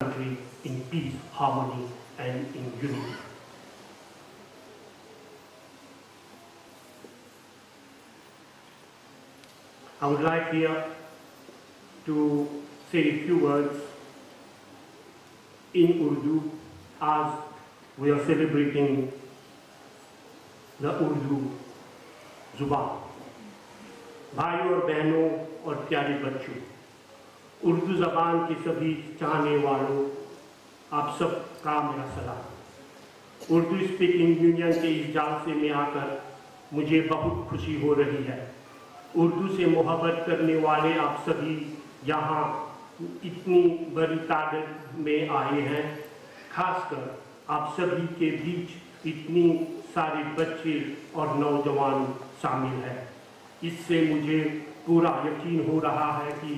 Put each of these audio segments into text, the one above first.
country in peace, harmony, and in unity. I would like here to say a few words in Urdu as we are celebrating the Urdu जुबान। भाइयों और बहनों और प्यारे बच्चों, उर्दू ज़बान के सभी चाहने वालों, आप सबका मेरा सलाम। उर्दू स्पीकिंग यूनियन के इस जालसे में आकर मुझे बहुत खुशी हो रही है। उर्दू से मोहब्बत करने वाले आप सभी यहाँ इतनी बड़ी तादाद में आए हैं। खासकर आप सभी के बीच इतनी सारे बच्चे और नौजवान शामिल हैं। इससे मुझे पूरा यकीन हो रहा है कि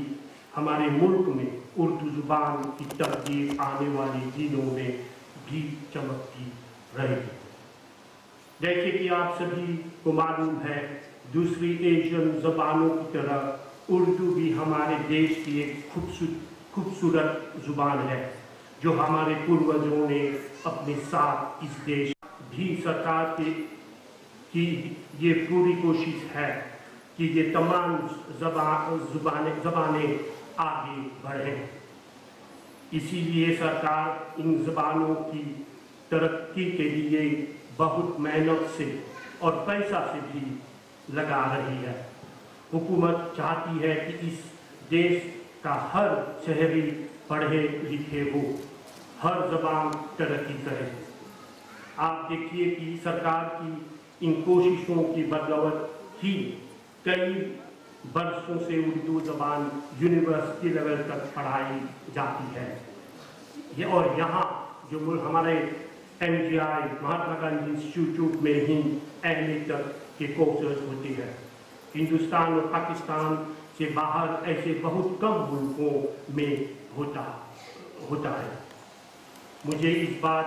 हमारे मुल्क में उर्दू ज़ुबान की तब्दील आने वाले दिनों में भी चमकती रहेगी। जैसे कि आप सभी को मालूम है, दूसरी एशियन ज़बानों की तरह उर्दू भी हमारे देश की एक खूबसूरत ज़ुबान है, जो हमारे पूर्वजों ने अपने साथ इस देश भी सरकार की ये पूरी कोशिश है कि ये तमाम ज़बानें आगे बढ़ें। इसीलिए सरकार इन ज़बानों की तरक्की के लिए बहुत मेहनत से और पैसा से भी लगा रही है। हुकूमत चाहती है कि इस देश का हर शहरी पढ़े लिखे हो, हर ज़बान तरक्की करे। आप देखिए कि सरकार की इन कोशिशों की बदौलत ही कई बरसों से उर्दू ज़बान यूनिवर्सिटी लेवल तक पढ़ाई जाती है। और यहाँ जो हमारे MGI महात्मा गांधी इंस्टीट्यूट में ही MA तक के कोर्सेज होते हैं। हिंदुस्तान और पाकिस्तान से बाहर ऐसे बहुत कम मुल्कों में होता है। मुझे इस बात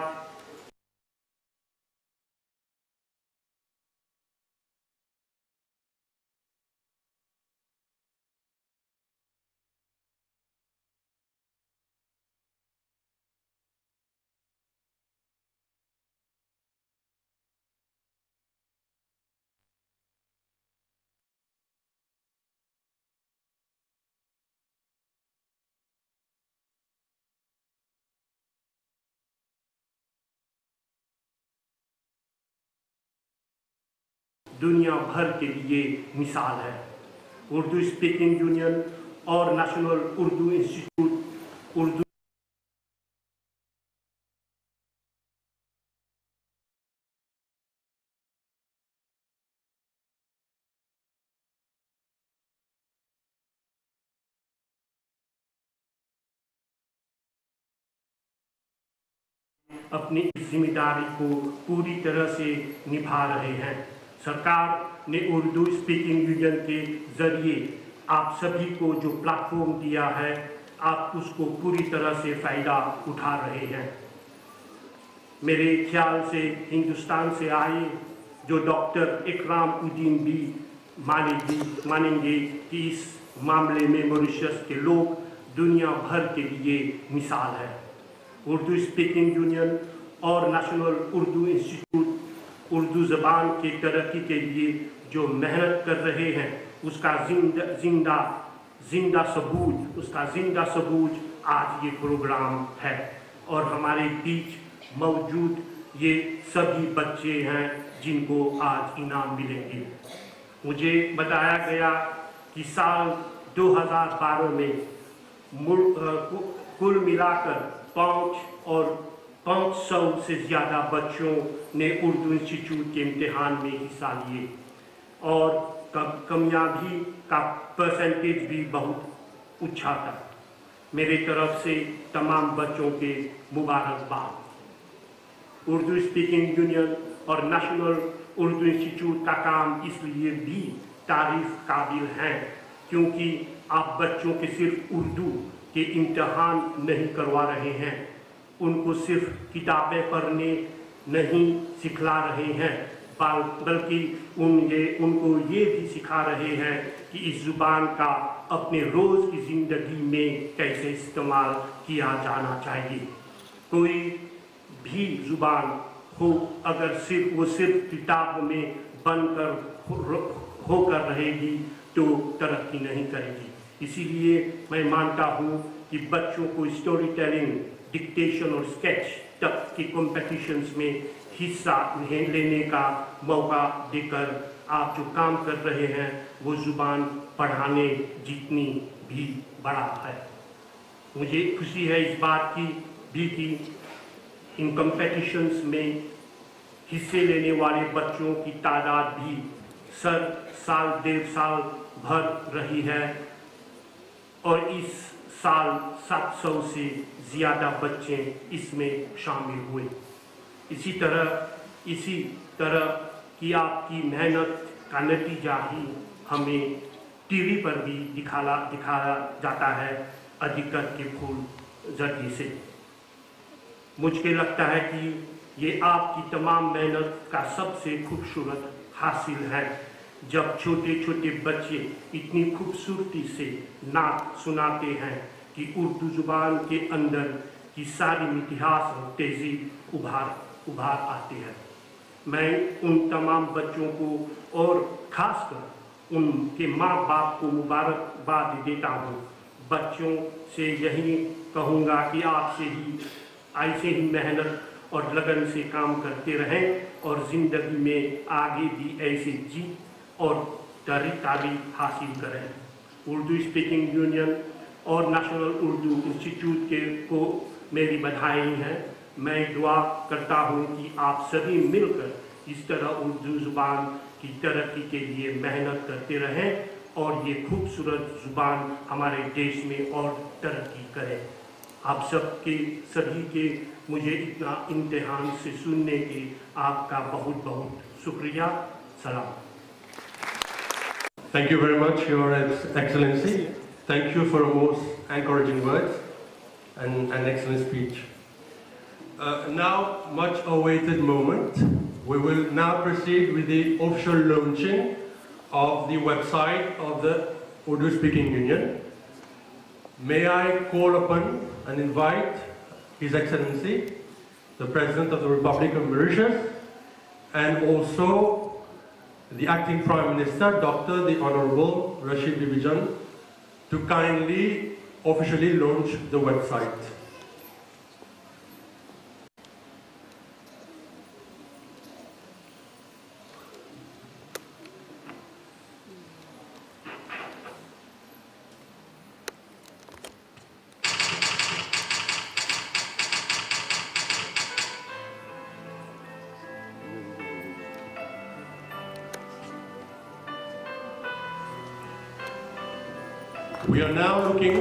दुनिया भर के लिए मिसाल है। उर्दू स्पीकिंग यूनियन और नेशनल उर्दू इंस्टीट्यूट उर्दू अपनी इस जिम्मेदारी को पूरी तरह से निभा रहे हैं। सरकार ने उर्दू स्पीकिंग यूनियन के जरिए आप सभी को जो प्लेटफॉर्म दिया है, आप उसको पूरी तरह से फ़ायदा उठा रहे हैं। मेरे ख्याल से हिंदुस्तान से आए जो डॉक्टर इकराम उद्दीन भी मानेंगे कि इस मामले में मॉरिशस के लोग दुनिया भर के लिए मिसाल है। उर्दू स्पीकिंग यूनियन और नेशनल उर्दू इंस्टीट्यूट उर्दू ज़बान की तरक्की के लिए जो मेहनत कर रहे हैं, उसका जिंदा सबूत आज ये प्रोग्राम है। और हमारे बीच मौजूद ये सभी बच्चे हैं जिनको आज इनाम मिलेंगे। मुझे बताया गया कि साल 2012 में कुल मिलाकर 500 से ज़्यादा बच्चों ने उर्दू इंस्टीट्यूट के इम्तिहान में हिस्सा लिए और कामयाबी का परसेंटेज भी बहुत अच्छा था। मेरी तरफ से तमाम बच्चों के मुबारकबाद। उर्दू स्पीकिंग यूनियन और नेशनल उर्दू इंस्टीट्यूट का काम इसलिए भी तारीफ काबिल है क्योंकि आप बच्चों के सिर्फ उर्दू के इम्तिहान नहीं करवा रहे हैं, उनको सिर्फ किताबें पढ़ने नहीं सिखला रहे हैं, बल्कि उनको ये भी सिखा रहे हैं कि इस ज़ुबान का अपने रोज़ की ज़िंदगी में कैसे इस्तेमाल किया जाना चाहिए। कोई भी ज़ुबान हो अगर वो सिर्फ किताब में बनकर होकर रहेगी तो तरक्की नहीं करेगी। इसीलिए मैं मानता हूँ कि बच्चों को स्टोरी टेलिंग, डिक्टेशन और स्केच तक के कॉम्पिटिशन्स में हिस्सा लेने का मौका देकर आप जो काम कर रहे हैं वो ज़ुबान पढ़ाने जितनी भी बड़ा है। मुझे खुशी है इस बात की भी कि इन कॉम्पिटिशन्स में हिस्से लेने वाले बच्चों की तादाद भी डेढ़ साल भर रही है और इस साल 700 से ज़्यादा बच्चे इसमें शामिल हुए। इसी तरह की आपकी मेहनत का नतीजा ही हमें टीवी पर भी दिखाया जाता है अधिकार के फूल जरिए से। मुझे लगता है कि ये आपकी तमाम मेहनत का सबसे खूबसूरत हासिल है जब छोटे छोटे बच्चे इतनी खूबसूरती से नात सुनाते हैं कि उर्दू ज़ुबान के अंदर की सारी मिठास और तेज़ी उभार आती है। मैं उन तमाम बच्चों को और ख़ासकर उनके माँ बाप को मुबारकबाद देता हूँ। बच्चों से यही कहूँगा कि ऐसे ही मेहनत और लगन से काम करते रहें और ज़िंदगी में आगे भी ऐसे जीत और तारीफ़ हासिल करें। उर्दू स्पीकिंग यूनियन और नेशनल उर्दू इंस्टीट्यूट को मेरी बधाई है। मैं दुआ करता हूँ कि आप सभी मिलकर इस तरह उर्दू ज़ुबान की तरक्की के लिए मेहनत करते रहें और ये खूबसूरत ज़ुबान हमारे देश में और तरक्की करे। आप सभी के मुझे इतना इम्तिहान से सुनने के आपका बहुत बहुत शुक्रिया। सलाम। Thank you very much, Your Excellency. Thank you for most encouraging words and an excellent speech. Now, much awaited moment. We will now proceed with the official launching of the website of the Urdu Speaking Union. May I call upon and invite His Excellency, the President of the Republic of Mauritius, and also the Acting Prime Minister, Dr. the Honorable Rashid Bibijan, to kindly officially launch the website. We are now looking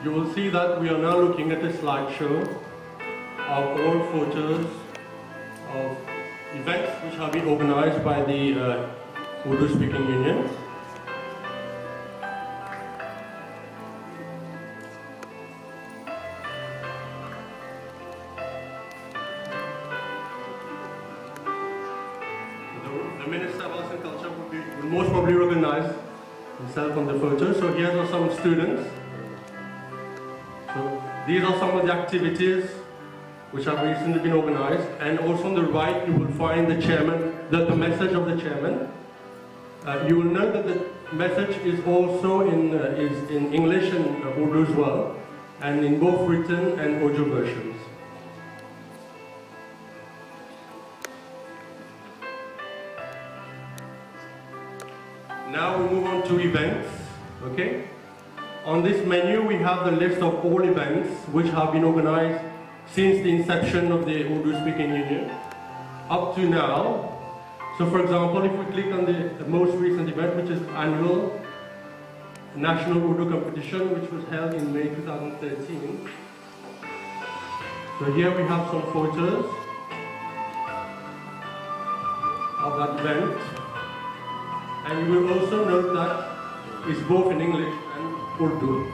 you will see that we are now looking at a slideshow of all photos of events which have been organized by the Urdu Speaking Union. The Minister of Arts and Culture will most probably recognize himself on the photo. So here are some students. So these are some of the activities which have recently been organized, and also on the right you will find the chairman, the message of the chairman. You will note that the message is also in English and Urdu as well, and in both written and audio versions. Now we move on to events, okay? On this menu we have the list of all events which have been organized since the inception of the Urdu Speaking Union up to now. So for example, if we click on the most recent event, which is annual National Urdu Competition, which was held in May 2013. So here we have some photos of that event. And you will also note that is both in English and Urdu.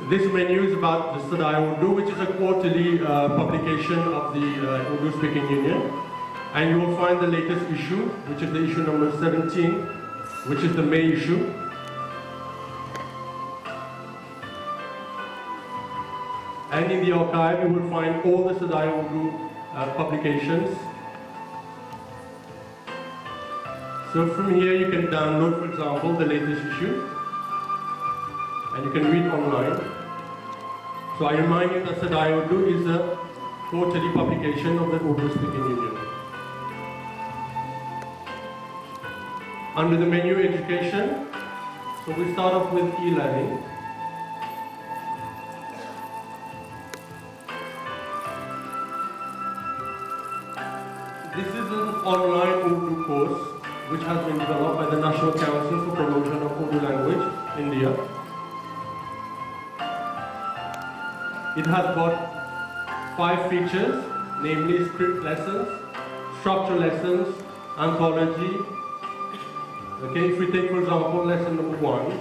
This menu is about the Sadai Urdu, which is a quarterly publication of the Urdu Speaking Union. And you will find the latest issue, which is the issue number 17, which is the May issue. And in the archive, you will find all the Sadai Urdu publications. So from here, you can download, for example, the latest issue. And you can read online. So I remind you that Sadai Urdu is a quarterly publication of the Urdu Speaking Union. Under the menu education, so we start off with e-learning. This is an online Urdu course which has been developed by the National Council for Promotion of Urdu Language, India. It has got 5 features, namely script lessons, structure lessons, anthology. Okay, if we take, for example, lesson number 1,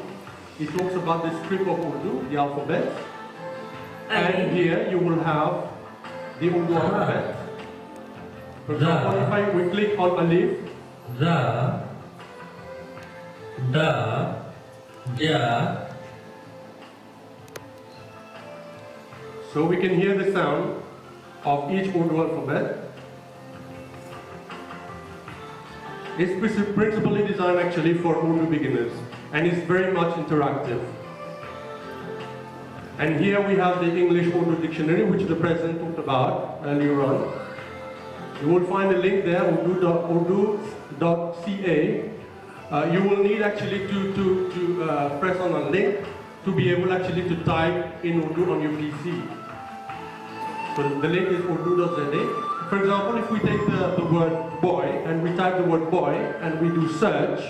it talks about the script of Urdu, the alphabet. And here you will have the Urdu alphabet. For example, if we click on Alif, Ra, Da, Ja. So we can hear the sound of each Urdu alphabet. It's principally designed actually for Urdu beginners, and it's very much interactive. And here we have the English Urdu dictionary, which the President talked about earlier on. You will find a link there, urdu.ca. You will need actually to press on a link to be able actually to type in Urdu on your PC. So the link is urdu.za. For example, if we take the word boy and we type the word boy and we do search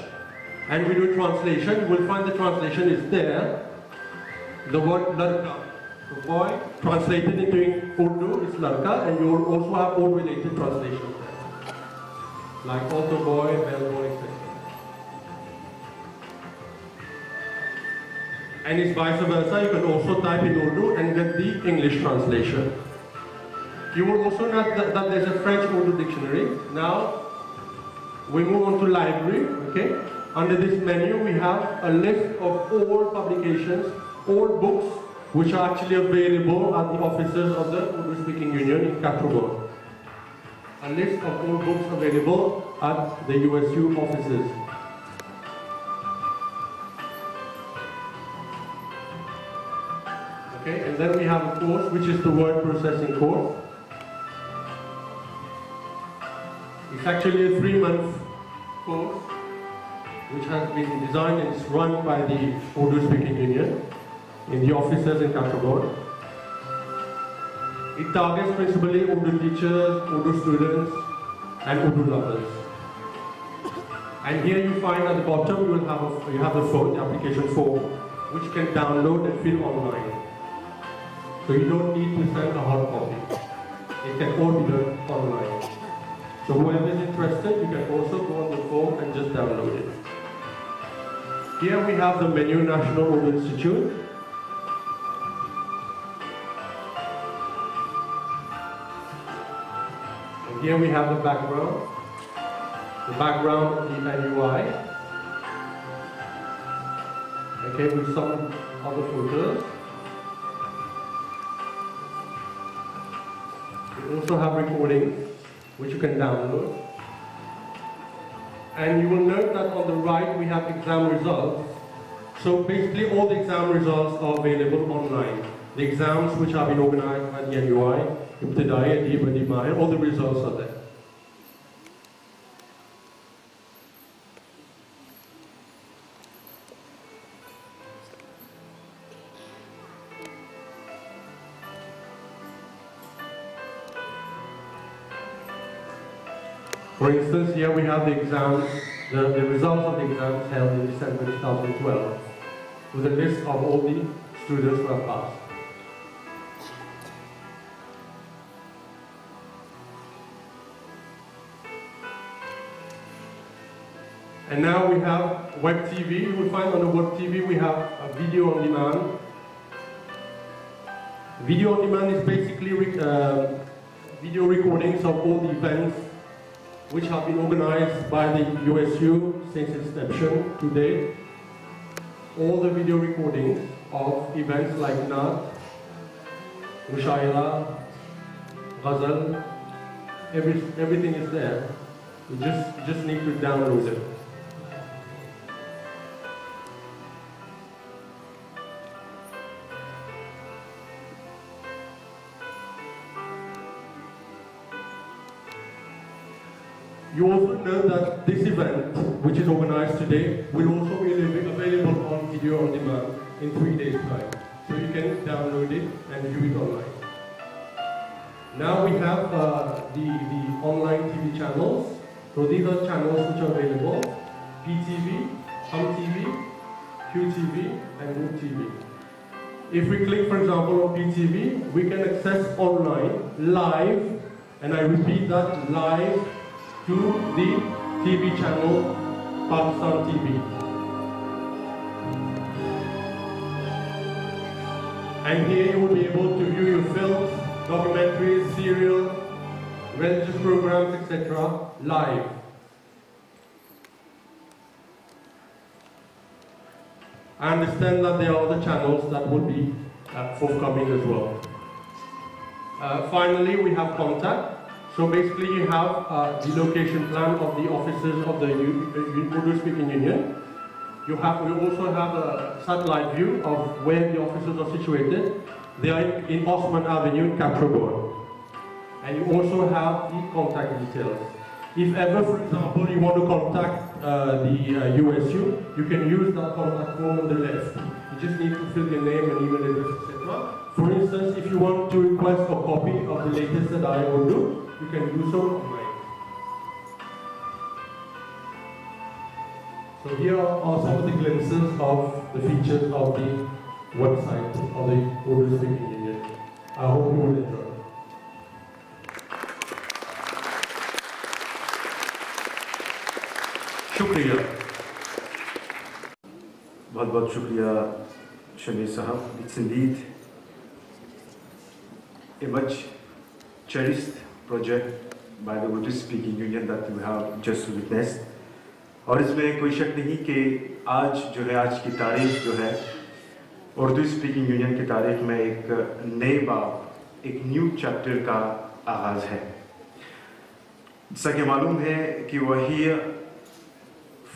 and we do translation, you will find the translation is there. The word ladka. So boy translated into Urdu is ladka, and you will also have all related translations there, like altar boy, bell boy, etc. And it's vice versa. You can also type in Urdu and get the English translation. You will also note that there's a French Urdu dictionary. Now, we move on to library, okay? Under this menu, we have a list of all publications, all books, which are actually available at the offices of the Urdu Speaking Union in Kathrubon. A list of all books available at the USU offices. Okay, and then we have a course, which is the word processing course. It's actually a 3-month course which has been designed and is run by the Urdu Speaking Union in the offices in Kathrubon. It targets principally Urdu teachers, Urdu students, and Urdu lovers. And here you find at the bottom you have the phone, the application form, which you can download and fill online. So you don't need to send a hard copy. It can all be done online. So whoever is interested, you can also go on the form and just download it. Here we have the menu National Urdu Institute. And here we have the background of the NUI. Okay, with some other photos. We also have recordings, which you can download. And you will note that on the right we have exam results. So basically all the exam results are available online. The exams which have been organized by the NUI, Ibtidai, Adib, Adib Mahir, all the results are there. For instance, here we have the exams, the results of the exams held in December 2012. with a list of all the students who have passed. And now we have web TV. You will find on the web TV we have a video on demand. Video on demand is basically video recordings of all the events which have been organized by the USU since its inception to date. All the video recordings of events like Naat, Mushaira, Ghazal, everything is there. You just need to download it. You also know that this event, which is organized today, will also be available on video on demand in 3 days' time. So you can download it and view it online. Now we have the online TV channels. So these are channels which are available: PTV, Hum TV, QTV, and Wood TV. If we click, for example, on PTV, we can access online, live, and I repeat that, live, to the TV channel Pakistan TV. And here you will be able to view your films, documentaries, serials, religious programs, etc. live. I understand that there are other channels that will be forthcoming as well. Finally, we have contact. So basically you have the location plan of the offices of the Urdu Speaking Union. We also have a satellite view of where the offices are situated. They are in Osman Avenue, Katrobor. And you also have the contact details. If ever, for example, you want to contact the USU, you can use that contact form on the left. You just need to fill your name and email address, etc. For instance, if you want to request a copy of the latest Sadai Urdu, you can do so online. So here are some of the glimpses of the features of the website of the Urdu Speaking Union. I hope you will enjoy. Shukriya. बहुत शुक्रिया शमीर साहब. It's indeed a much cherished project by the Urdu Speaking Union that you have just witnessed. और इसमें कोई शक नहीं कि आज जो है, आज की तारीख जो है, उर्दू स्पीकिंग यूनियन की तारीख में एक नए बाब, एक न्यू चैप्टर का आगाज़ है. जैसा कि मालूम है कि we are here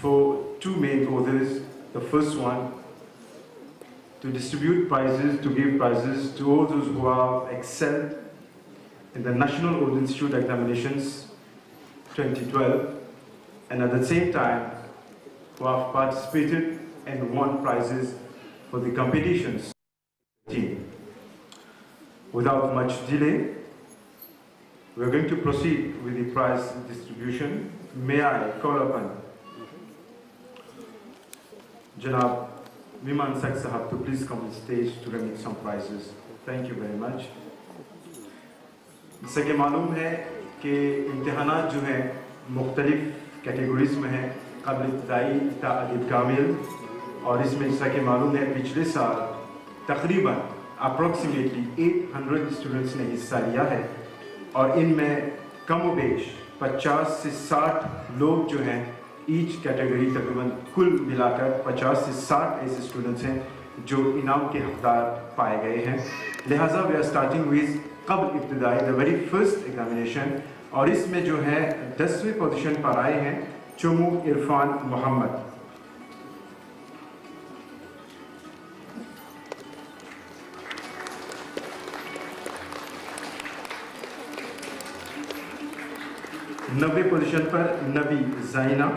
for two main causes. The first one, to distribute prizes, to give prizes to all those who have excelled in the National Urdu Institute Examinations 2012, and at the same time who have participated and won prizes for the competitions. Without much delay, we are going to proceed with the prize distribution. May I call upon Janab Viman Sak Sahab to please come on stage to remit some prizes. Thank you very much. जैसे कि मालूम है कि इम्तिहानात जो हैं मुख्तलिफ categories में हैं, क़ब्ल इब्तिदाई तालीम कामिल, और इसमें जैसा कि मालूम है पिछले साल तकरीबन अप्रॉक्सीमेटली 800 स्टूडेंट्स ने हिस्सा लिया है, और इनमें कम व बेश 50 से 60 लोग जो हैं ईच कैटेगरी, तकरीबन कुल मिलाकर 50 से 60 ऐसे स्टूडेंट्स हैं जो इनाम के हकदार पाए गए हैं. लिहाजा वी आर स्टार्टिंग विद क़ब्ल इब्तिदाई द वेरी फर्स्ट एग्जामिनेशन, और इसमें जो है 10वीं पोजीशन पर आए हैं चुमू इरफान मोहम्मद. नब्बे पोजीशन पर नबी जाइना.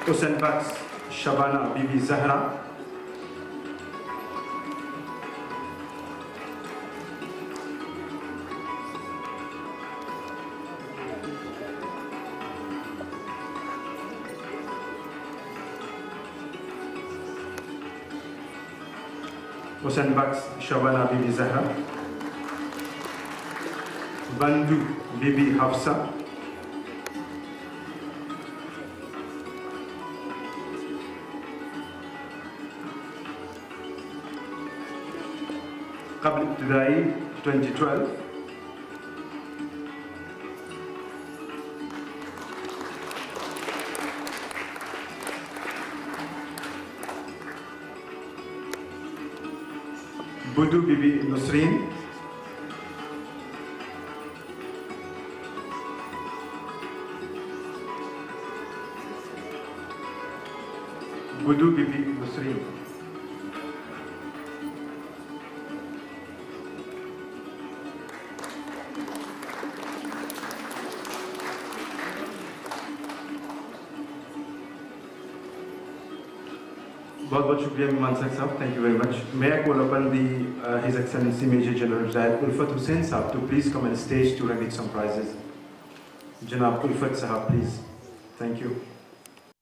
हुसैन बख्श शबाना बीबी Zahra. Hussein Baks Shabana Bibi Zahra, Bandu Bibi Hafsa, Qabl Ibtidai 2012, Budu Bibi Nusreen, Budu Bibi Nusreen, बहुत बहुत शुक्रिया मेहमान साहब, thank you very much. May I call upon His Excellency Major General Retired Ulfat Hussain Sahab to please come on stage to remit some prizes. Janab Ulfat Sahab, please. Thank you.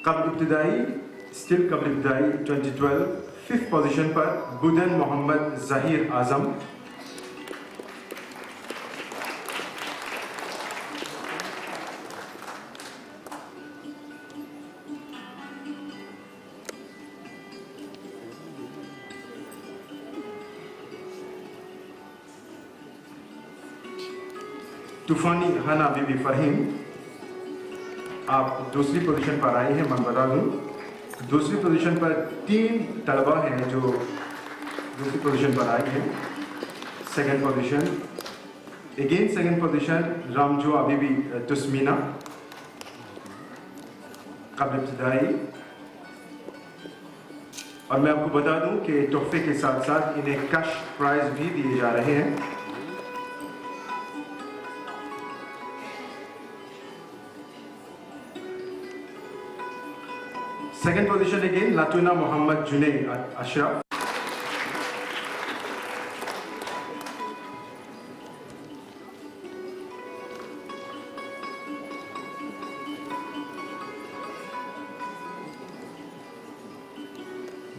Qabl Ibtidai, still Qabl Ibtidai 2012, 5th position पर Budan Mohammad Zahir Azam. तूफानी हना बीबी फहीम, आप दूसरी position पर आए हैं. मैं बता दूं, दूसरी पोजीशन पर 3 तलबा हैं जो दूसरी पोजीशन पर आए हैं. Second position, again second position Ramjua Bibi Tusmina, क़ब्ल इब्तिदाई. और मैं आपको बता दूं कि तोहफे के साथ साथ इन्हें कैश प्राइज भी दिए जा रहे हैं. Second position again, Latuna Muhammad Junaid Ashraf.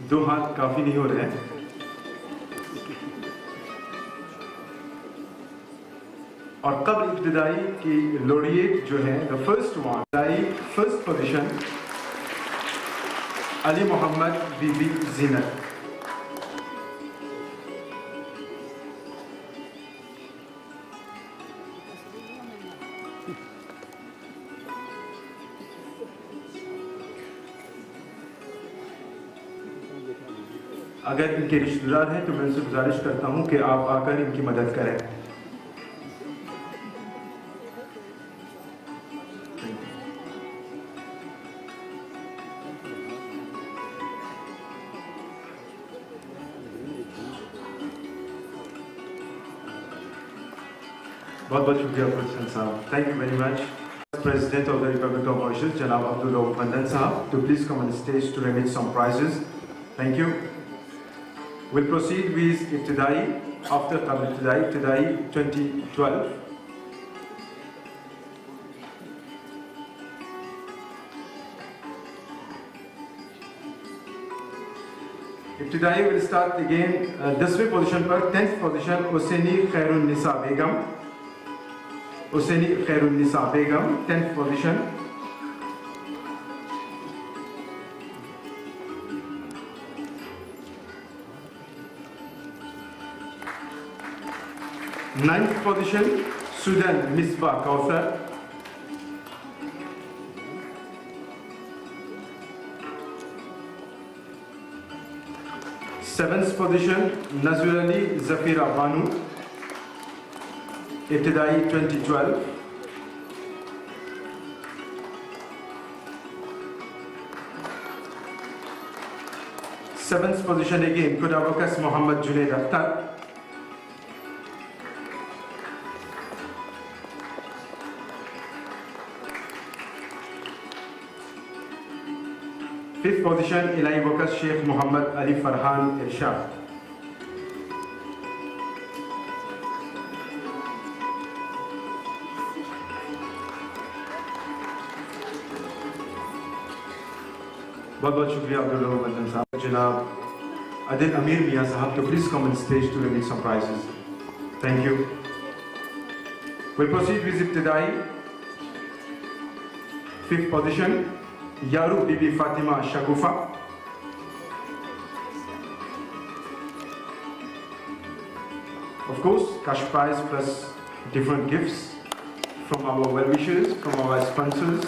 दो हाथ काफी नहीं हो रहे हैं. और क़ब्ल इब्तिदाई की लोरिएट जो है, the first one, first position Ali Mohammad Bibi Zeenat. अगर इनके रिश्तेदार हैं तो मैं उनसे गुजारिश करता हूं कि आप आकर इनकी मदद करें. बहुत बहुत शुक्रिया प्रेसिडेंट साहब, thank you very much. President of the Republic of Mauritius, Janab Abdul Rauf Mandan Sahab, to please come on the stage to remit some prizes. Thank you. We'll proceed with Ibtidai after Qabl Ibtidai, Ibtidai 2012. Ibtidai will start again 10वीं position पर, 10th position Husaini खैरुन्निसा बेगम. हुसैनी खैरुन्निसा बेगम, 10th position. Ninth position, Sudan Misbah Kauthar. Seventh position, Nazir Ali Zafira Banu, Ibtidai 2012. Seventh position again, Kudawakas Muhammad Junaid Akhtar. Fifth position, Ilahi Wakas Sheikh Muhammad Ali Farhan Irshad. बहुत बहुत शुक्रिया अब्दुल रऊफ मंदन साहब. जनाब Adil Amir Mia Sahab to please come on stage to reveal some prizes. Thank you. We proceed with Ibtidai. 5th position, Yaru Bibi Fatima Shagufa. Of course, cash prize plus different gifts from our well-wishers, from our sponsors.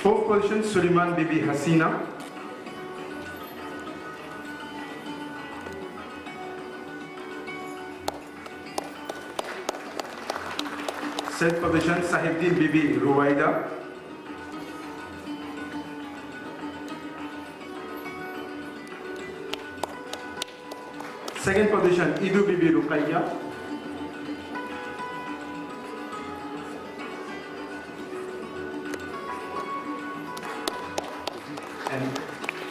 4th position, Suleiman Bibi Hasina. 7th position, Sahibuddin Bibi Ruwaida. 2nd position, Idu Bibi Ruqayya. And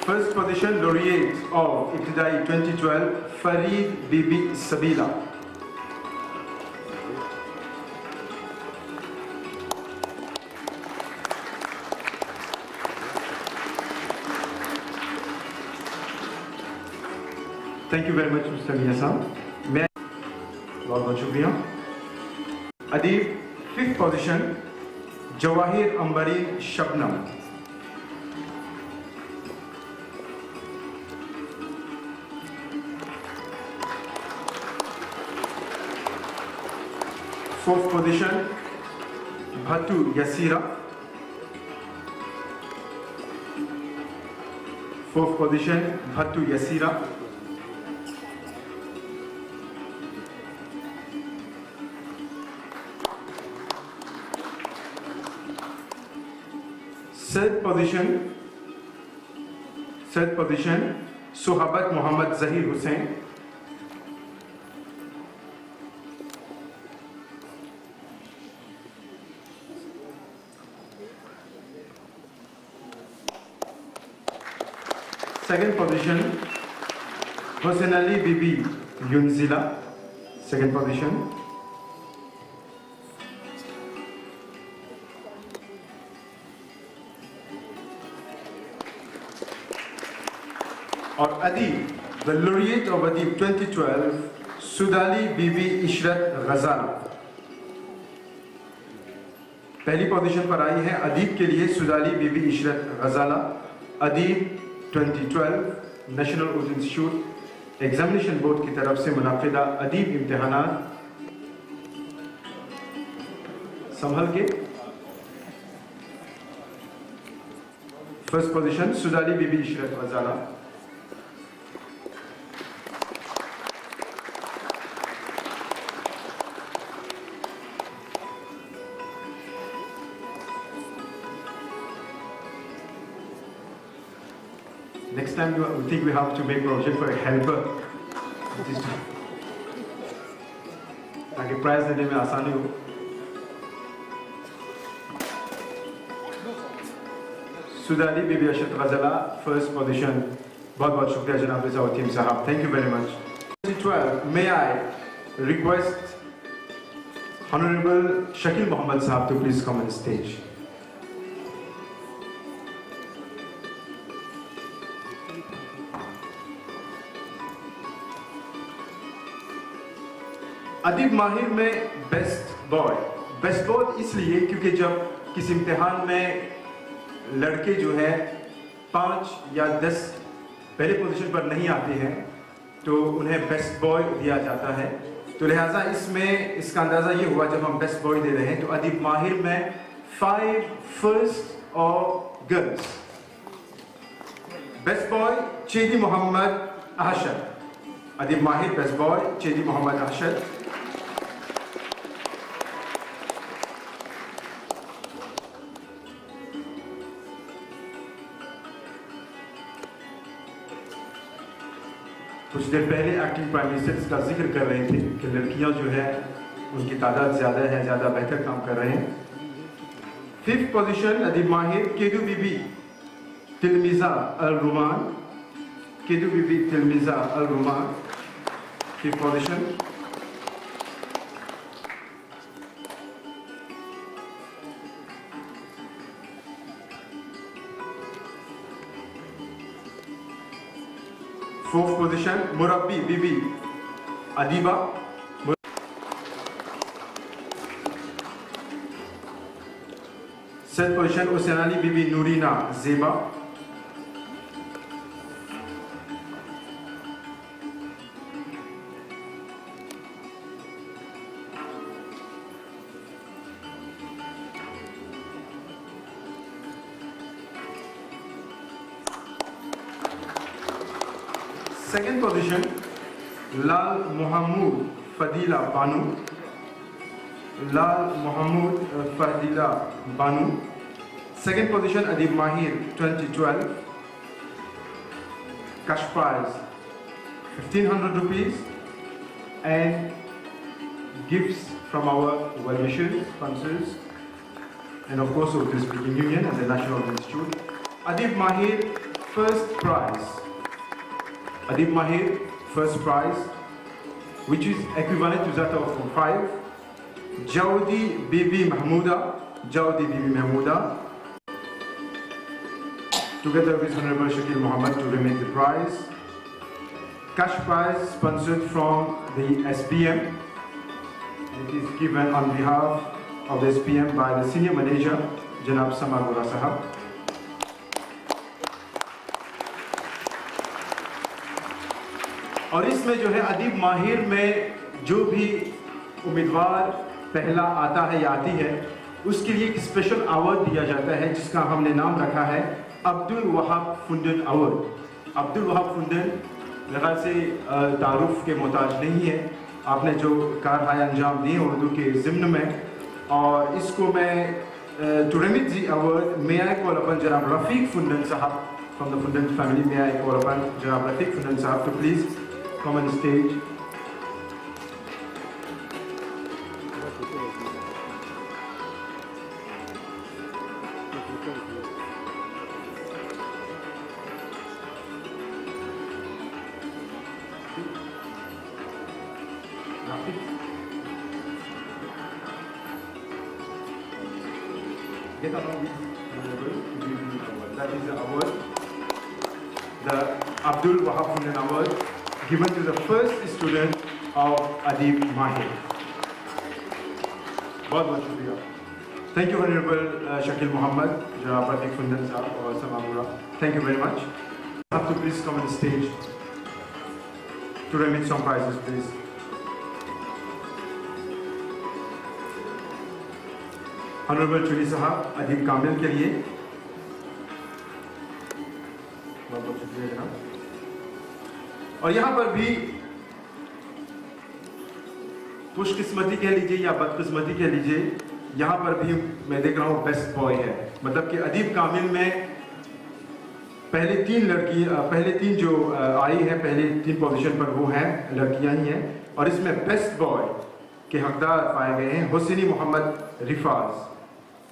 1st position, laureate of Ibtidai 2012, Farid Bibi Sabila. Thank you very much, Mr. Mia Sahab. May I? बहुत शुक्रिया. Adib, 5th position, Jawahir Ambari Shabnam. 4th position, Bhatu Yasira. 4th position, Bhatu Yasira. 7th position, Suhabat Muhammad Zahir Hussain. 2nd position, Hossein Ali Bibi Yunzila. 2nd position. और अदीब, the laureate of Adib 2012, Sudali Bibi Ishrat Ghazala. पहली position पर आई है अदीब के लिए Sudali Bibi Ishrat Ghazala. Adeeb 2012 national Urdu institute examination board की तरफ से मुनाफिदा अदीब इम्तिहानात संभल के. First position Sudali Bibi Ishrat Ghazala. Next time we think we have to make provision for a helper, ताकि प्राइज देने में आसानी हो. सुदाली बीबी इशरत गजाला, फर्स्ट पोजीशन. बहुत बहुत शुक्रिया जनाब रिज़वाउद्दीन साहब. Thank you very much. 2012, may I request Honorable Shakil Mohammed Sahab to please come on stage. अदीब माहिर में बेस्ट बॉय इसलिए क्योंकि जब किसी इम्तिहान में लड़के जो है 5 या 10 पहले पोजीशन पर नहीं आते हैं तो उन्हें बेस्ट बॉय दिया जाता है. तो लिहाजा इसमें इसका अंदाज़ा ये हुआ जब हम बेस्ट बॉय दे रहे हैं तो अदीब माहिर में 5 फर्स्ट और गर्ल्स. बेस्ट बॉय चेदी मोहम्मद अहशद. अदीब माहिर बेस्ट बॉय चेदी मोहम्मद अहशद. कुछ देर पहले एक्टिंग प्राइम मिनिस्टर का जिक्र कर रहे थे कि लड़कियां जो है उनकी तादाद ज़्यादा है, ज़्यादा बेहतर काम कर रहे हैं. 5th पोजीशन अदीब माहिर केदू बीबी तिलमिजा अल रुमान. केदू बीबी तिलमिजा अल रुमान, 5th position. Fourth position, Murabbi Bibi Adiba. Seventh position, Oceanali Bibi Nurina Zeba. Second position, Lal Mohammed Fadila Banu. Lal Mohammed Fadila Banu. Second position, Adib Mahir 2012. Cash prize 1500 rupees and gifts from our well-wishers, sponsors, and of course Urdu Speaking Union and the National Institute. Adib Mahir first prize. Adib Mahir first prize, which is equivalent to that of 5. Jawdi Bibi Mahmouda, Jawdi Bibi Mahmouda, together with Honorable Shakil Muhammad to remit the prize. Cash prize sponsored from the SPM. It is given on behalf of the SPM by the Senior Manager, Janab Samar Gora Sahab. और इसमें जो है अदीब माहिर में जो भी उम्मीदवार पहला आता है या आती है उसके लिए एक स्पेशल अवार्ड दिया जाता है जिसका हमने नाम रखा है अब्दुल वहाब फुंडन अवार्ड। अब्दुल वहाब फुंडन मेरे ख्याल से तारुफ के मोहताज नहीं है, आपने जो कारहाय अंजाम दिए उर्दू के ज़िम्न में, और इसको मैं to remit the award may I call upon जनाब रफ़ीक फुंडन साहब from the Phundun family, may I call upon जनाब रफ़ीक फुंडन साहब to please come on stage. Get along with that is the award, the Abdul Wahab Fund Award, given to the first student of Adib Mahir. बहुत बहुत शुक्रिया. Thank you Honorable Shakil Muhammad, Janab Rafiq Fundan Sahab और Samamura. Thank you very much. You have to please come on the stage to remit some prizes, please. Honorable Chuli Sahab, Adib Kamil के लिए बहुत बहुत शुक्रिया जनाब. और यहाँ पर भी खुशकिस्मती कह लीजिए या बदकिस्मती कह लीजिए, यहाँ पर भी मैं देख रहा हूँ बेस्ट बॉय है, मतलब कि अदीब कामिल में पहले तीन जो आई है पहले 3 पोजीशन पर वो हैं लड़कियाँ ही हैं, और इसमें बेस्ट बॉय के हकदार पाए गए हैं Husaini Mohammad रिफाज.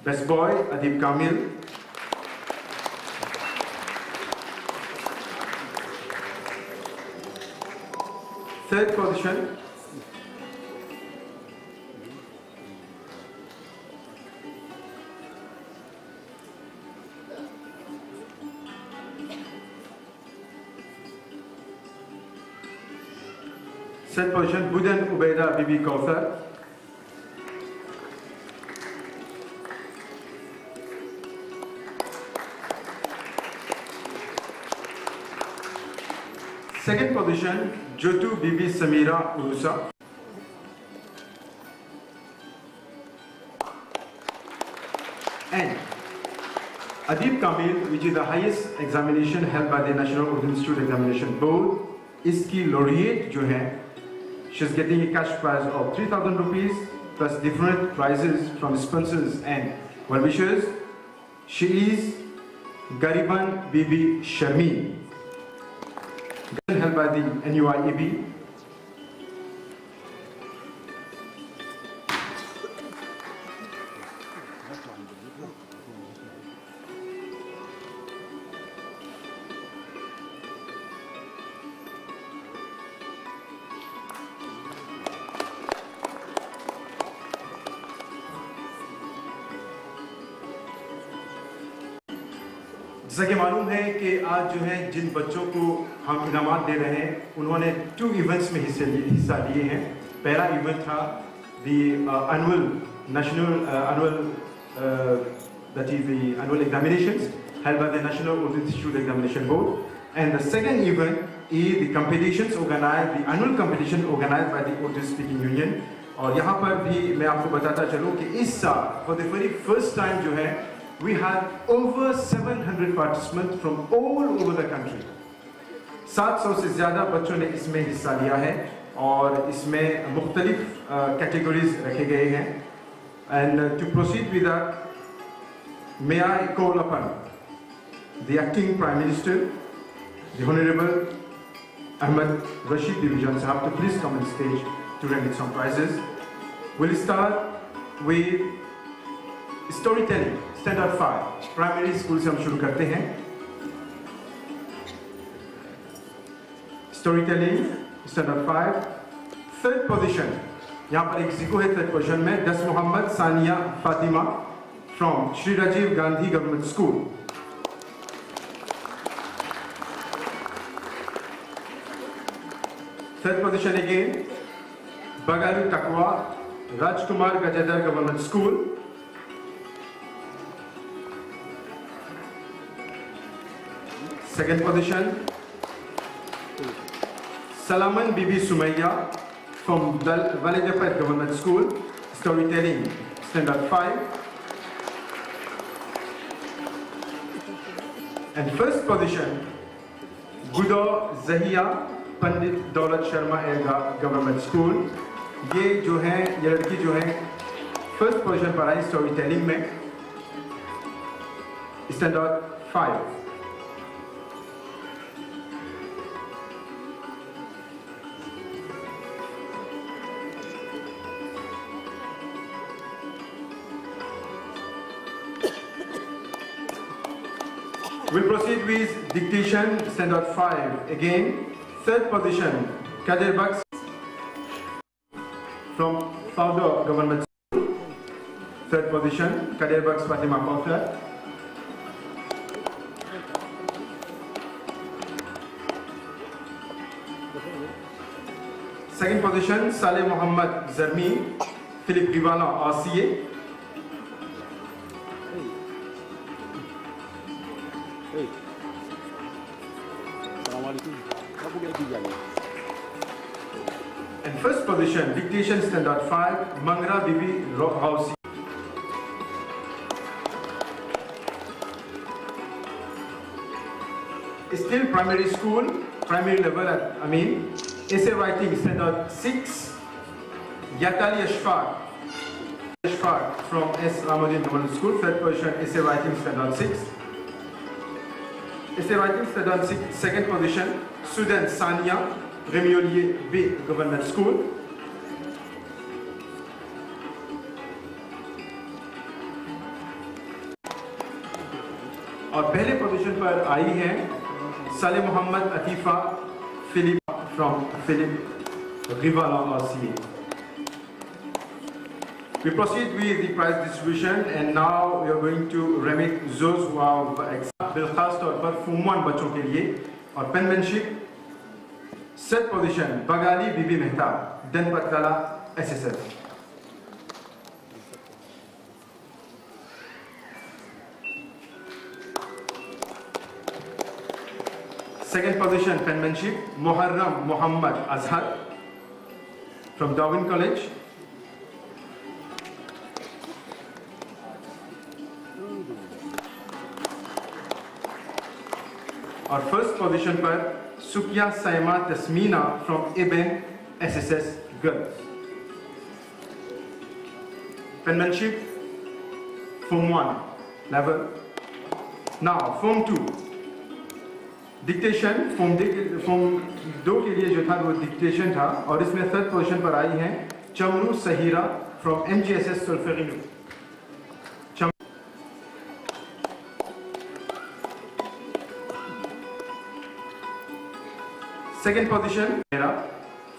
Best boy Adeeb Kamil. Third position, Budan Ubaida Bibi Kauthar. Second position, Jotu Bibi Samira Urusa. And Adib Kamil, which is the highest examination held by the National Urdu Institute Examination Board, इसकी laureate जो है, she's getting a cash prize of 3,000 rupees plus different prizes from sponsors and well-wishers. She is Gariban Bibi Sharmi, held by the NUIEB. जैसा कि मालूम है कि आज जो है जिन बच्चों को हम इनामात दे रहे हैं उन्होंने 2 इवेंट्स में हिस्सा लिए हैं। पहला इवेंट था that is the annual examinations held by the National Urdu Institute Examination Board, and the second event is the annual competition organized by the Urdu Speaking Union। और यहाँ पर भी मैं आपको बताता चलूँ कि इस साल for the very first time जो है we had over 700 participants from all over the country। 700 से ज़्यादा बच्चों ने इसमें हिस्सा लिया है और इसमें मुख्तलिफ कैटेगरीज रखे गए हैं। And to proceed with that, may I call upon the acting Prime Minister, the Honorable Ahmed Rashid Division Sahab, to please come on stage to remit some prizes. We'll start with storytelling, standard 5, primary school से हम शुरू करते हैं। Storytelling, standard 5, third position, यहाँ पर एक जिको है थर्ड पोजीशन में, 10 Mohammad Sania Fatima from Shri Rajiv Gandhi Government School। Third position again, Bagalu Takwa, Rajkumar Gajadhar Government School। Second position, Salaman Bibi Sumaya from Validapet Government School, storytelling, standard 5। And first position, Gudo Zahia पंडित दौलत Sharma एगा government school. ये लड़की जो है first position पर आई story telling में, standard 5। We'll proceed with dictation, standard 5 again. Third position, Kadir Baks from Faudo Government School. Third position, Kadir Baks Fatima Kauthar. Second position, Saleh Muhammad Zarmi, Philip Rivala, RCA. And first position, dictation standard 5, Mangra Bibi Hausi. Still primary school, primary level at Amin. Essay writing standard 6, Yatali Ashfaq from S. Ramadin Government School. Third position, essay writing standard 6. Essay writing standard 6, second position, Sudan Sania, Remiolier B Government School. और पहले position पर आई है Saleh Mohammad Atifa Philippe from Philippe रिवाला RCA। We proceed with the prize distribution and now we are going to remit those who have बिलखास तौर पर Form 1 बच्चों के लिए। और पेनमैनशिप, set position Bengali Bibi Mehta, दनपतला SSF। Second position penmanship, Muharram Muhammad Azhar from Darwin College। और first position पर Sukiya Saima Tasmina from Ebene SSS girls. Penmanship Form 1 level। Now Form 2 dictation, Form 2 के लिए जो था वो डिक्टेशन था और इसमें थर्ड पोजीशन पर आई हैं Chamroo Sahira from MGSS Solferino. Second position,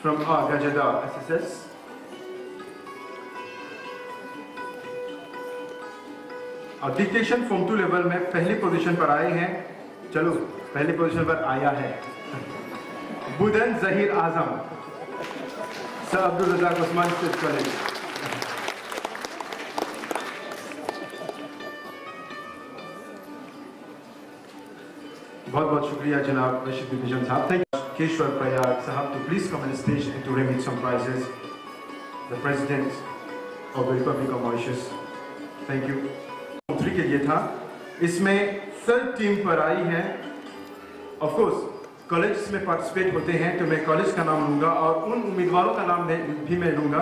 from Gajada SSS। और डिक्टेशन फॉर्म 2 लेवल में पहली पोजीशन पर आए हैं, चलो पहली पोजीशन पर आया है Budan Zaheer Azam, sir Abdul Razak Usman state college. बहुत बहुत शुक्रिया जनाब रशीद डिवीजन साहब। थैंक यू केशवर प्रयाग साहब to please come on stage and to remit some prizes the president of the Republic of Mauritius। Thank you. 3 के लिए था, इसमें थर्ड टीम पर आई है। ऑफ कोर्स कॉलेज में पार्टिसिपेट होते हैं तो मैं कॉलेज का नाम लूँगा और उन उम्मीदवारों का नाम भी मैं लूँगा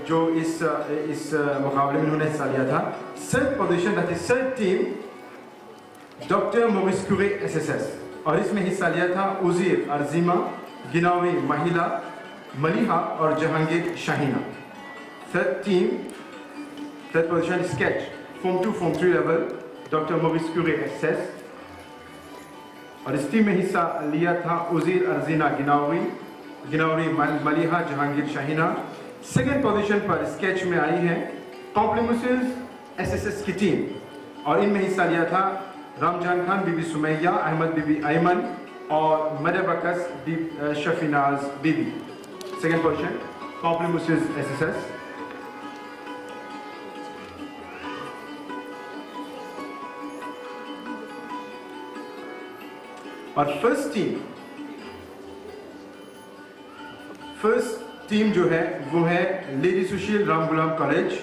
जो इस मुकाबले में उन्होंने हिस्सा लिया था। Third position that is third team doctor Maurice Cure SSS, और इसमें हिस्सा लिया था उजीर अर्जिमा, गिनावी महिला, मलिहा और Jahangir Shahina. Third team third position sketch form 2 form 3 level doctor Maurice Cure SSS, और इस टीम में हिस्सा लिया था उजीर अर्जिना गिनावी मलिहा जहांगीर शाहीना। सेकेंड पोजीशन पर स्केच में आई है कॉम्प्लीमेंट्स SSS की टीम, और इनमें हिस्सा लिया था रामजान खान, बीबी सुमैया, अहमद बीबी अयमन और Madbux Shafinaz Bibi. Second position compliments SSS। और फर्स्ट टीम जो है वो है लेडी सुशील राम गुलाम कॉलेज,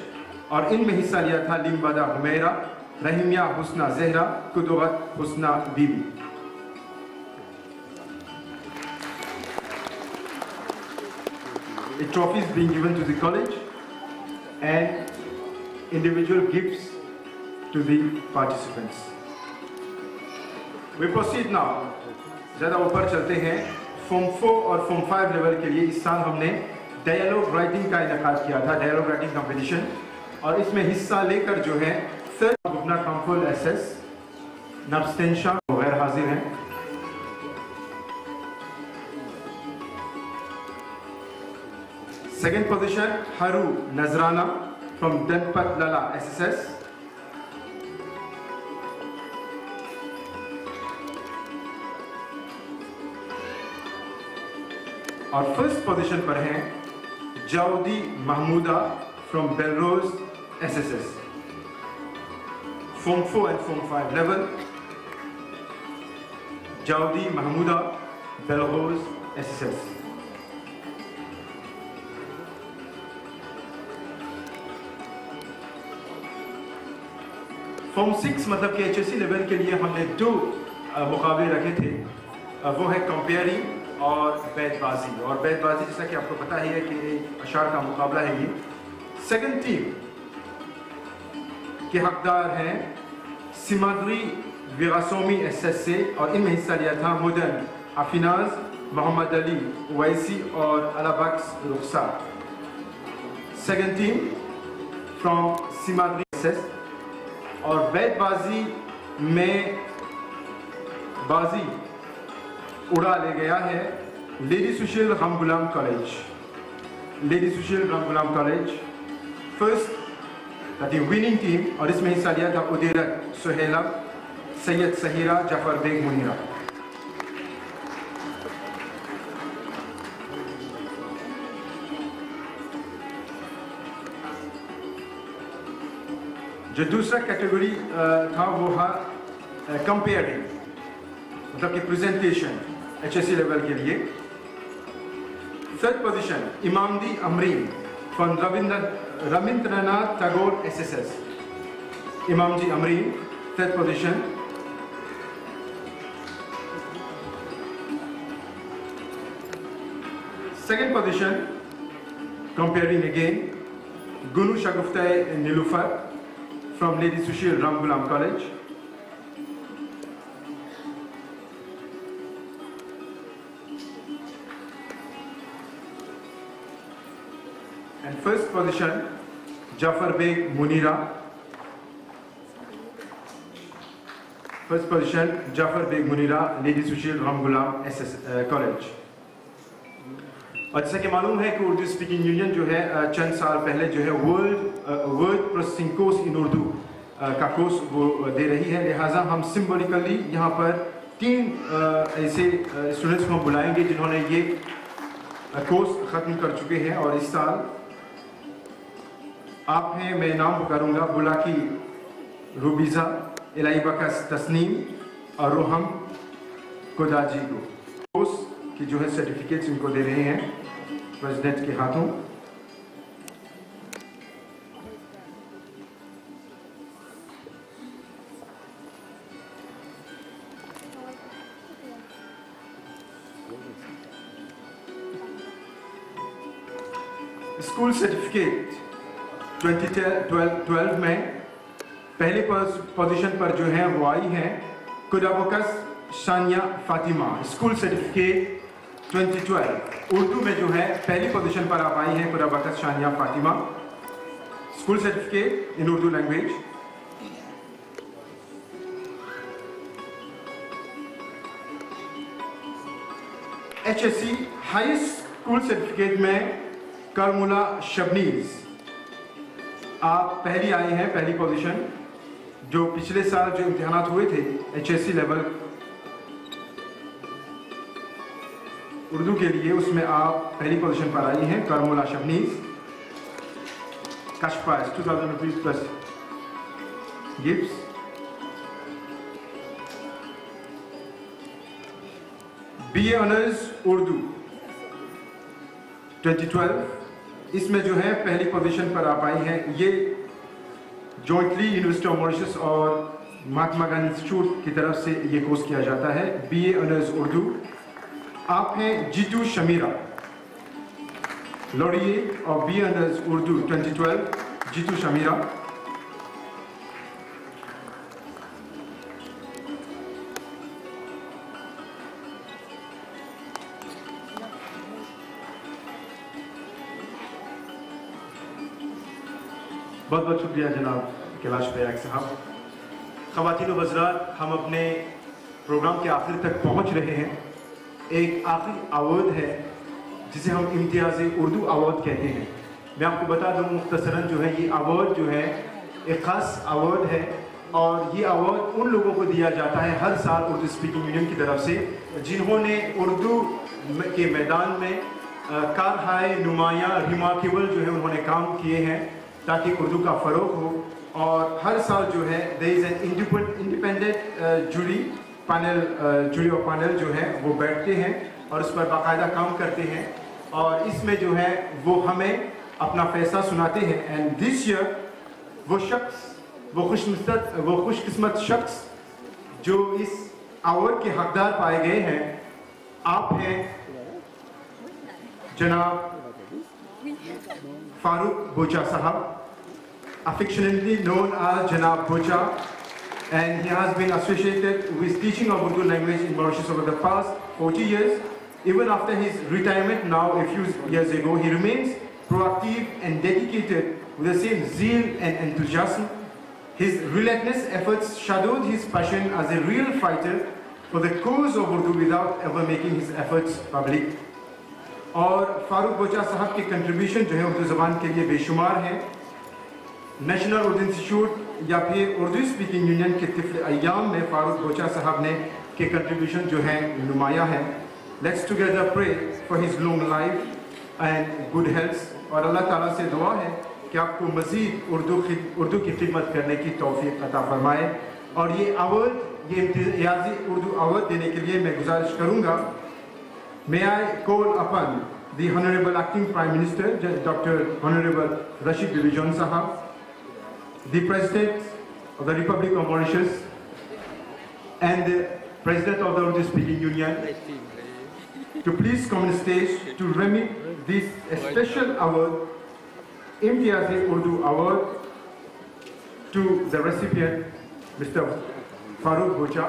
और इनमें हिस्सा लिया था लिम्बादा हुमैरा, रहीमिया हुस्ना जहरा, कुदरत हुस्ना बीबी। A trophy is being given to the college and individual gifts to the participants. We proceed now. ज़्यादा ऊपर चलते हैं। फॉर्म 4 और फॉर्म 5 लेवल के लिए इस साल हमने डायलॉग राइटिंग का इनेकाद किया था, डायलॉग राइटिंग कंपटीशन, और इसमें हिस्सा लेकर जो है सर गुबना कंफुल SS नब्स्टेंशा गैर हाजिर हैं। Second position Haroo Nazrana from Dhanpat Lalla SSS। और फर्स्ट पोजीशन पर हैं Jaudy Mahmooda from Belle Rose SSS, form 4 and form 5 level. Jaudy Mahmooda Belle Rose SSS। Form 6 मतलब कि HSC लेवल के लिए हमने 2 मुकाबले रखे थे, वो है कंपेयरिंग और बैतबाजी। और बैतबाजी जैसा कि आपको पता ही है कि अशार का मुकाबला है ये। सेकंड टीम के हकदार हैं सिमाद्री विगासोमी SS से, और इनमें हिस्सा लिया था मुदन अफिनाज, मोहम्मद अली वैसी और Allabux Rukhsar. Second team from Simadri SS। और बैतबाजी में बाजी उड़ा ले गया है लेडी सुशील राम गुलाम कॉलेज। लेडी सुशील राम गुलाम कॉलेज फर्स्ट विनिंग टीम, और इसमें हिस्सा लिया था उदेरत सुहेला, सैयद सहीरा, जाफर बेग मुनीरा। जो दूसरा कैटेगरी था वो था कंपेयरिंग, मतलब कि प्रेजेंटेशन HSC लेवल के लिए। Third position Imamdi Amrin from Rabindranath Tagore SSS। Imamji Amrin third position. Second position comparing again Gunu Shagufta Nilufar from lady Sushil Ram Ghulam college. And first position Jafar Beg Munira। First position Jafar Beg Munira, Lady Sushil Ram Gulam SS college. और जैसा कि मालूम है कि Urdu speaking union जो है चंद साल पहले जो है world processing course in Urdu का कोर्स वो दे रही है, लिहाजा हम सिंबॉलिकली यहाँ पर 3 ऐसे स्टूडेंट्स को बुलाएंगे जिन्होंने ये कोर्स ख़त्म कर चुके हैं और इस साल आप हैं, मैं नाम पुकारूंगा, बुलाकी रूबीज़ा, इलाइबाकस तस्नीम और रोहम कोदाजी को कोर्स की जो है सर्टिफिकेट्स इनको दे रहे हैं प्रेसिडेंट के हाथों। स्कूल सर्टिफिकेट 2012 में पहले पोजीशन पर जो है वो आई है कुदाबकस शानिया फातिमा। स्कूल सर्टिफिकेट 2012 उर्दू में जो है पहली पोजीशन पर आप आई हैं Khudabux Shaniya Fatima. School certificate in Urdu language. HSC highest school certificate में करमुला शबनीज, आप पहली आई हैं, पहली पोजीशन। जो पिछले साल जो इम्तिहानात हुए थे HSC लेवल उर्दू के लिए, उसमें आप पहली पोजीशन पर आई हैं Karamulla Shabneez. Cash prize 2000 rupees plus gifts. BA honours Urdu 2012, इसमें जो है पहली पोजीशन पर आप आई हैं। ये जॉइंटली यूनिवर्सिटी ऑफ मॉरिशस और महात्मा गांधी इंस्टीट्यूट की तरफ से ये कोर्स किया जाता है, BA ऑनर्स उर्दू। आप हैं जीतू शमीरा, लॉरिएट और BA ऑनर्स उर्दू 2012, जीतू शमीरा। बहुत बहुत शुक्रिया जनाब कैलाश बयाग साहब। ख़वातीन व हज़रात, हम अपने प्रोग्राम के आखिर तक पहुंच रहे हैं। एक आखिरी अवार्ड है जिसे हम इम्तियाज़ उर्दू अवार्ड कहते हैं। मैं आपको बता दूं मुख्तसरन जो है ये अवार्ड जो है एक ख़ास अवार्ड है और ये अवार्ड उन लोगों को दिया जाता है हर साल उर्दू स्पीकिंग यूनियन की तरफ से जिन्होंने उर्दू के मैदान में कारहाय नुमाया रिमार्केबल जो है उन्होंने काम किए हैं ताकि उर्दू का फ़रोग हो। और हर साल जो है there is an independent jury panel, jury और पैनल जो है वो बैठते हैं और उस पर बाकायदा काम करते हैं और इसमें जो है वो हमें अपना फैसला सुनाते हैं। एंड दिस ईयर वो शख्स, वो खुशकिस्मत शख्स जो इस अवार्ड के हकदार पाए गए हैं, आप हैं जनाब फारूक बोचा साहब, affectionately known as Janab Bocha, and he has been associated with teaching of Urdu language in Mauritius over the past 40 years. Even after his retirement now a few years ago, he remains proactive and dedicated with the same zeal and enthusiasm. His relentless efforts shadowed his passion as a real fighter for the cause of Urdu without ever making his efforts public. और फारूक बोचा साहब के contribution जो है उर्दू ज़बान के लिए बेशुमार हैं। नेशनल उर्दू इंस्टीट्यूट या फिर उर्दू स्पीकिंग यूनियन के तिफ़्ल अय्याम में फारूक बोचा साहब ने के कंट्रीब्यूशन जो है नुमाया है। Let's together pray for his long life and good health और अल्लाह ताला से दुआ है कि आपको मज़ीद उर्दू की खिदमत करने की तौफीक अता फरमाए। और ये अवार्ड, ये इम्तियाज़ी उर्दू अवार्ड देने के लिए मैं गुजारिश करूँगा, may I call upon the Honorable Acting Prime Minister, Dr. Honorable Rashid Bibi Sahab, the President of the Republic of Mauritius, and the President of the Urdu Speaking Union, to please come on stage to remit this special award, Imtiazi Urdu Award, to the recipient, Mr. Farooq Bocha.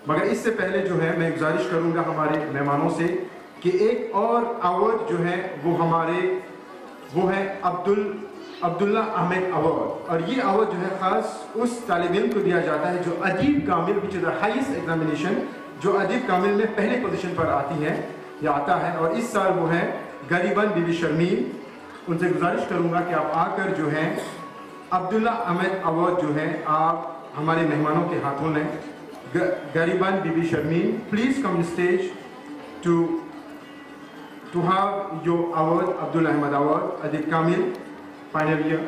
मगर इससे पहले जो है मैं गुजारिश करूंगा हमारे मेहमानों से कि एक और अवार्ड जो है वो है अब्दुल्ला अहमद अवार्ड। और ये अवार्ड जो है ख़ास उस तालिब इल्म को दिया जाता है जो Adeeb Kamil, which is the highest examination, जो अदीब कामिल में पहले पोजीशन पर आती है या आता है। और इस साल वो है गरीबन बीबी शर्मीन। उनसे गुजारिश करूंगा कि आप आकर जो है अब्दुल्ला अहमद अवार्ड जो है आप हमारे मेहमानों के हाथों लें। Gariban Bibi Sharmeen, please come stage to have your award, Abdul Ahmad Award, Adib Kamil, final year.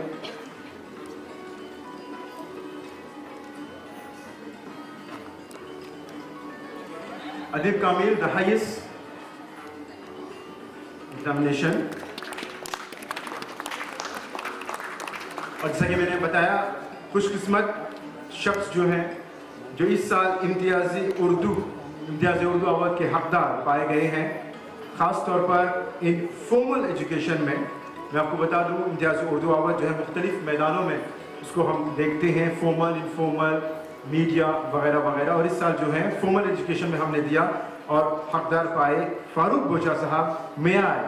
Adib Kamil, the highest examination. और जैसा कि मैंने बताया, खुशकिस्मत शख्स जो हैं जो इस साल इम्तियाजी उर्दू अवार्ड के हकदार पाए गए हैं, ख़ास तौर पर इन फॉर्मल एजुकेशन में। मैं आपको बता दूं, इम्तियाजी उर्दू अवार्ड जो है मुख्तलिफ मैदानों में उसको हम देखते हैं, फॉर्मल, इनफॉर्मल, मीडिया वगैरह वगैरह, और इस साल जो है फॉर्मल एजुकेशन में हमने दिया और हकदार पाए फारूक बोचा साहब। मे आई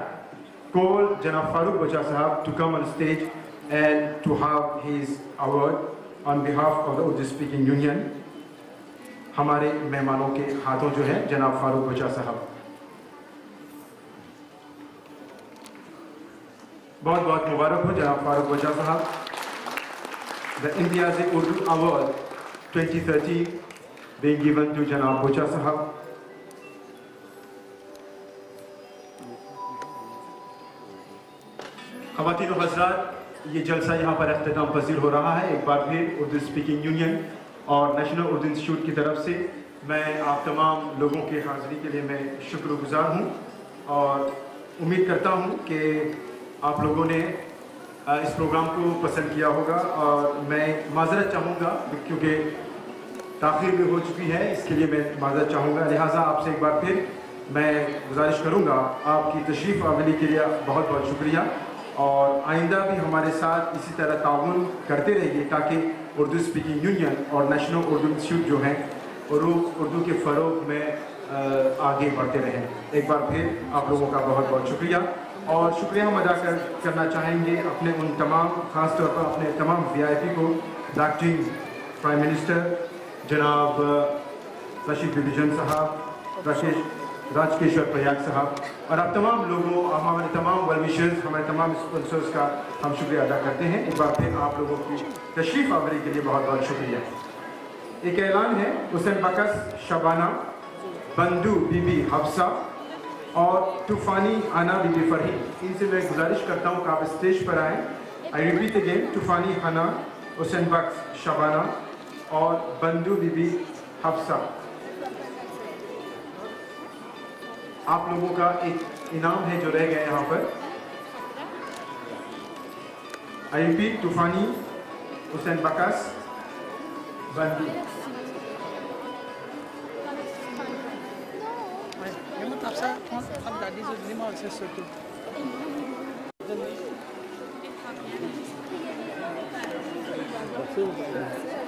कॉल जनाब फारूक बोचा साहब to come on stage and to have his award on behalf of the Urdu Speaking Union. हमारे मेहमानों के हाथों जो है जनाब फारूक बोचा साहब। बहुत बहुत मुबारक हो जनाब फारूक बोचा साहब। The Imtiyazi Urdu Award 2013 being given to जनाब बोचा साहब। ख़वातीन और हज़रात, ये जलसा यहाँ पर अख्तिताम पजीर हो रहा है। एक बार फिर उर्दू स्पीकिंग यूनियन और नेशनल उर्दू इंस्टीट्यूट की तरफ से मैं आप तमाम लोगों के हाज़िरी के लिए मैं शुक्रगुज़ार हूँ और उम्मीद करता हूँ कि आप लोगों ने इस प्रोग्राम को पसंद किया होगा। और मैं माज़रत चाहूँगा क्योंकि ताख़ीर भी हो चुकी है, इसके लिए मैं माज़रत चाहूँगा। लिहाजा आपसे एक बार फिर मैं गुजारिश करूँगा, आपकी तशरीफ़ आवली के लिए बहुत बहुत शुक्रिया और आइंदा भी हमारे साथ इसी तरह ताउन करते रहिए ताकि उर्दू स्पीकिंग यूनियन और नेशनल उर्दू इंस्टीट्यूट जो हैं उर्दू के फ़रोग में आगे बढ़ते रहें। एक बार फिर आप लोगों का बहुत बहुत शुक्रिया और शुक्रिया हम अदा करना चाहेंगे अपने उन तमाम, ख़ास तौर पर अपने तमाम VIP को, एक्टिंग प्राइम मिनिस्टर जनाब रशीद बिबिजन साहब, राजकेश्वर प्रयाग साहब और आप तमाम लोगों, हमारे तमाम वेल विशर्स, हमारे तमाम स्पॉन्सर्स का हम शुक्रिया अदा करते हैं। एक बार फिर आप लोगों की तशरीफ़ आवरी के लिए बहुत बहुत शुक्रिया। एक ऐलान है, हुसैन बकस शबाना, बंदू बीबी हफ्सा और तूफ़ानी आना बीबी फरहीन, इनसे मैं गुजारिश करता हूँ कि आप स्टेज पर आएँ। आई रिपीट अगेन, तूफ़ानी आना, हुसैन बकस शबाना और बंदू बीबी हफ्सा। आप लोगों का एक इनाम है जो रह गया यहाँ पर। आई रिपीट, तूफानी, हुसैन बकस, बंदी। Gracias.